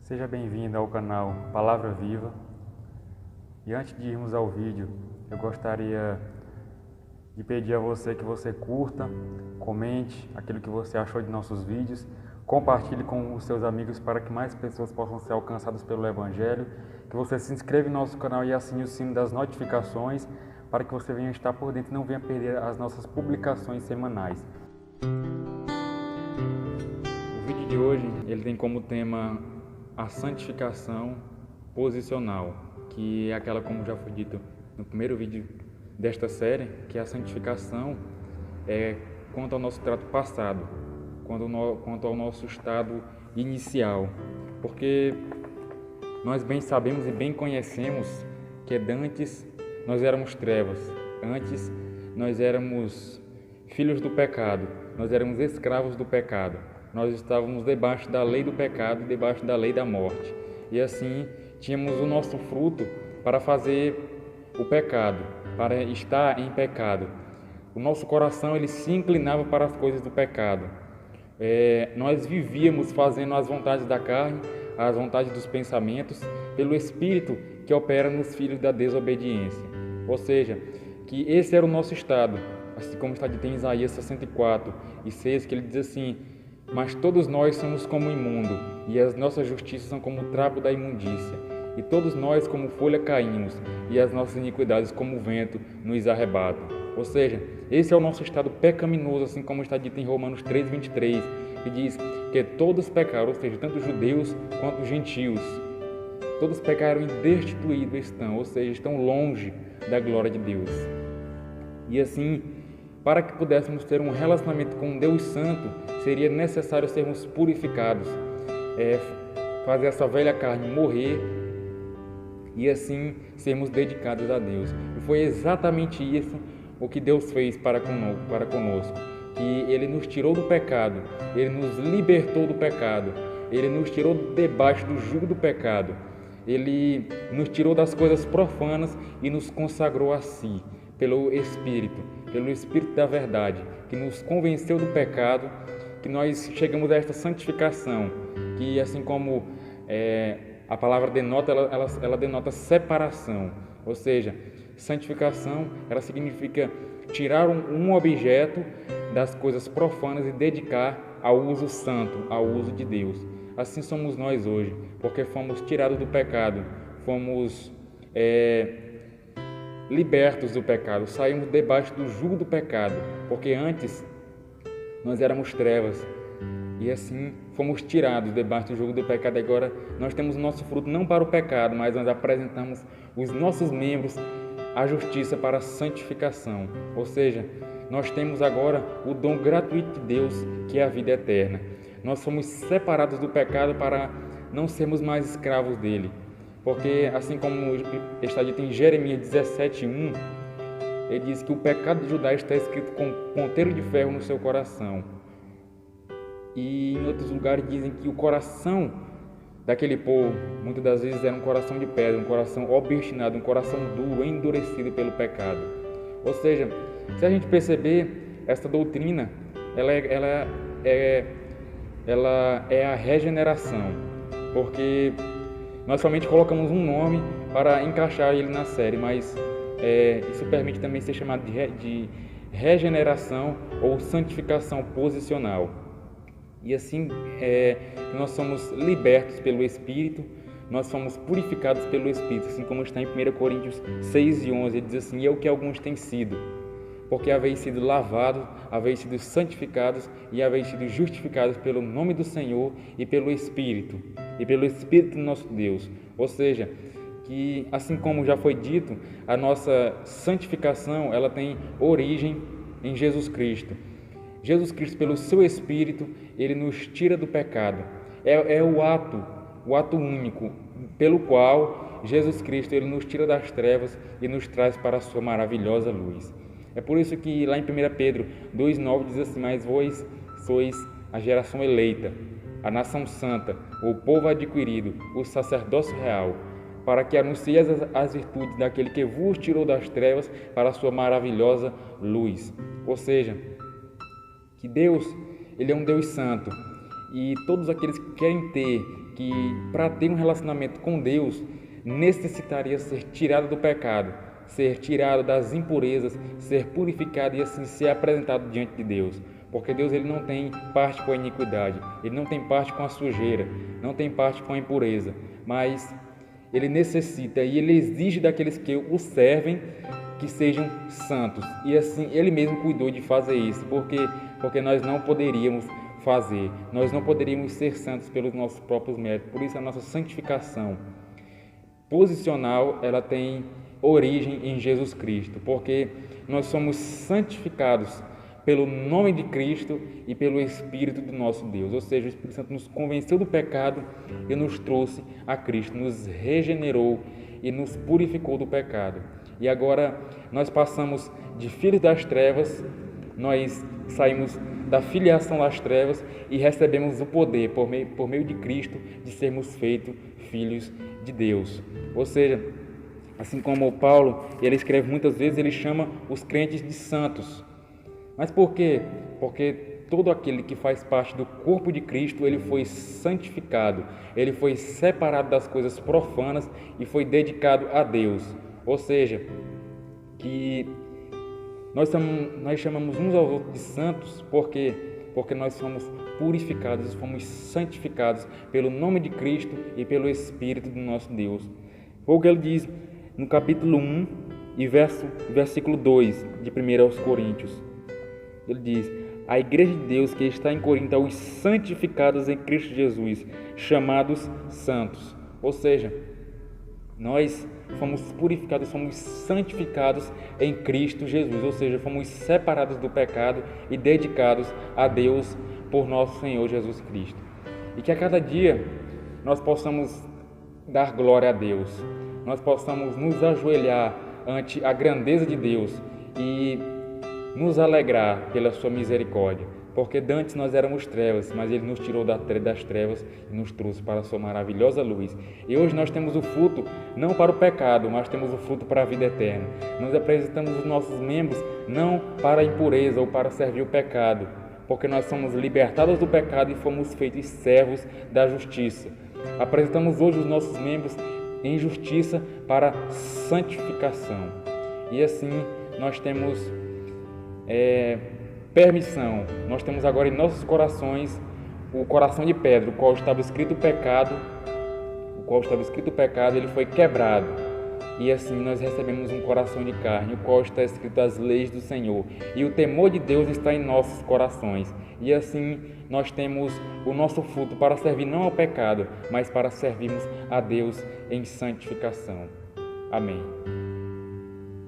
Seja bem-vindo ao canal Palavra Viva. E antes de irmos ao vídeo, eu gostaria de pedir a você que você curta, comente aquilo que você achou de nossos vídeos, compartilhe com os seus amigos para que mais pessoas possam ser alcançadas pelo Evangelho, que você se inscreva em nosso canal e assine o sino das notificações para que você venha estar por dentro e não venha perder as nossas publicações semanais. O vídeo de hoje ele tem como tema a santificação posicional, que é aquela, como já foi dito no primeiro vídeo desta série, que a santificação é quanto ao nosso trato passado, quanto ao nosso estado inicial, porque nós bem sabemos e bem conhecemos que antes nós éramos trevas, antes nós éramos filhos do pecado, nós éramos escravos do pecado. Nós estávamos debaixo da lei do pecado, debaixo da lei da morte. E assim, tínhamos o nosso fruto para fazer o pecado, para estar em pecado. O nosso coração ele se inclinava para as coisas do pecado. Nós vivíamos fazendo as vontades da carne, as vontades dos pensamentos, pelo Espírito que opera nos filhos da desobediência. Ou seja, que esse era o nosso estado, assim como está dito em Isaías 64:6, que ele diz assim: mas todos nós somos como imundo, e as nossas justiças são como o trapo da imundícia. E todos nós como folha caímos, e as nossas iniquidades como o vento nos arrebatam. Ou seja, esse é o nosso estado pecaminoso, assim como está dito em Romanos 3:23, que diz que todos pecaram, ou seja, tanto judeus quanto gentios. Todos pecaram e destituídos estão, ou seja, estão longe da glória de Deus. E assim, para que pudéssemos ter um relacionamento com um Deus Santo, seria necessário sermos purificados, fazer essa velha carne morrer e assim sermos dedicados a Deus. E foi exatamente isso o que Deus fez para conosco, que Ele nos tirou do pecado, Ele nos libertou do pecado, Ele nos tirou debaixo do jugo do pecado, Ele nos tirou das coisas profanas e nos consagrou a si, pelo Espírito da verdade, que nos convenceu do pecado, que nós chegamos a esta santificação, que assim como a palavra denota, ela denota separação, ou seja, santificação, ela significa tirar um objeto das coisas profanas e dedicar ao uso santo, ao uso de Deus. Assim somos nós hoje, porque fomos tirados do pecado, fomos libertos do pecado, saímos debaixo do jugo do pecado, porque antes nós éramos trevas e assim fomos tirados debaixo do jugo do pecado. Agora nós temos o nosso fruto não para o pecado, mas nós apresentamos os nossos membros à justiça para a santificação, ou seja, nós temos agora o dom gratuito de Deus, que é a vida eterna. Nós somos separados do pecado para não sermos mais escravos dele. Porque, assim como está dito em Jeremias 17:1, ele diz que o pecado de Judá está escrito com ponteiro de ferro no seu coração. E em outros lugares dizem que o coração daquele povo, muitas das vezes, era um coração de pedra, um coração obstinado, um coração duro, endurecido pelo pecado. Ou seja, se a gente perceber, esta doutrina, ela é a regeneração, porque nós somente colocamos um nome para encaixar ele na série, mas isso permite também ser chamado de regeneração ou santificação posicional. E assim, nós somos libertos pelo Espírito, nós somos purificados pelo Espírito, assim como está em 1 Coríntios 6:11, ele diz assim: e é o que alguns têm sido, porque haveis sido lavados, haveis sido santificados e haveis sido justificados pelo nome do Senhor e pelo Espírito do nosso Deus. Ou seja, que assim como já foi dito, a nossa santificação ela tem origem em Jesus Cristo. Jesus Cristo, pelo seu Espírito, ele nos tira do pecado. É o ato único pelo qual Jesus Cristo ele nos tira das trevas e nos traz para a sua maravilhosa luz. É por isso que lá em 1 Pedro 2:9 diz assim: mas vós sois a geração eleita, a nação santa, o povo adquirido, o sacerdócio real, para que anuncieis as virtudes daquele que vos tirou das trevas para a sua maravilhosa luz. Ou seja, que Deus, ele é um Deus santo, e todos aqueles que querem ter, que para ter um relacionamento com Deus, necessitaria ser tirado do pecado, ser tirado das impurezas, ser purificado e assim ser apresentado diante de Deus. Porque Deus ele não tem parte com a iniquidade, Ele não tem parte com a sujeira, não tem parte com a impureza, mas Ele necessita e Ele exige daqueles que o servem que sejam santos. E assim Ele mesmo cuidou de fazer isso, porque nós não poderíamos fazer, nós não poderíamos ser santos pelos nossos próprios méritos. Por isso a nossa santificação posicional ela tem origem em Jesus Cristo, porque nós somos santificados pelo nome de Cristo e pelo Espírito do nosso Deus. Ou seja, o Espírito Santo nos convenceu do pecado e nos trouxe a Cristo, nos regenerou e nos purificou do pecado. E agora nós passamos de filhos das trevas, nós saímos da filiação das trevas e recebemos o poder, por meio de Cristo, de sermos feitos filhos de Deus. Ou seja, assim como Paulo, ele escreve muitas vezes, ele chama os crentes de santos. Mas por quê? Porque todo aquele que faz parte do corpo de Cristo, ele foi santificado, ele foi separado das coisas profanas e foi dedicado a Deus. Ou seja, que nós chamamos uns aos outros de santos porque nós somos purificados, fomos santificados pelo nome de Cristo e pelo Espírito do nosso Deus. Foi o que ele diz no capítulo 1 e versículo 2 de 1 aos Coríntios. Ele diz: a igreja de Deus que está em Corinto, aos santificados em Cristo Jesus, chamados santos. Ou seja, nós fomos purificados, fomos santificados em Cristo Jesus. Ou seja, fomos separados do pecado e dedicados a Deus por nosso Senhor Jesus Cristo. E que a cada dia nós possamos dar glória a Deus, nós possamos nos ajoelhar ante a grandeza de Deus e nos alegrar pela sua misericórdia, porque dantes nós éramos trevas, mas Ele nos tirou das trevas e nos trouxe para a sua maravilhosa luz. E hoje nós temos o fruto não para o pecado, mas temos o fruto para a vida eterna. Nós apresentamos os nossos membros não para a impureza ou para servir o pecado, porque nós somos libertados do pecado e fomos feitos servos da justiça. Apresentamos hoje os nossos membros em justiça para santificação. E assim nós temos permissão. Nós temos agora em nossos corações o coração de pedra, o qual estava escrito o pecado, ele foi quebrado. E assim nós recebemos um coração de carne, o qual está escrito as leis do Senhor. E o temor de Deus está em nossos corações. E assim nós temos o nosso fruto para servir não ao pecado, mas para servirmos a Deus em santificação. Amém.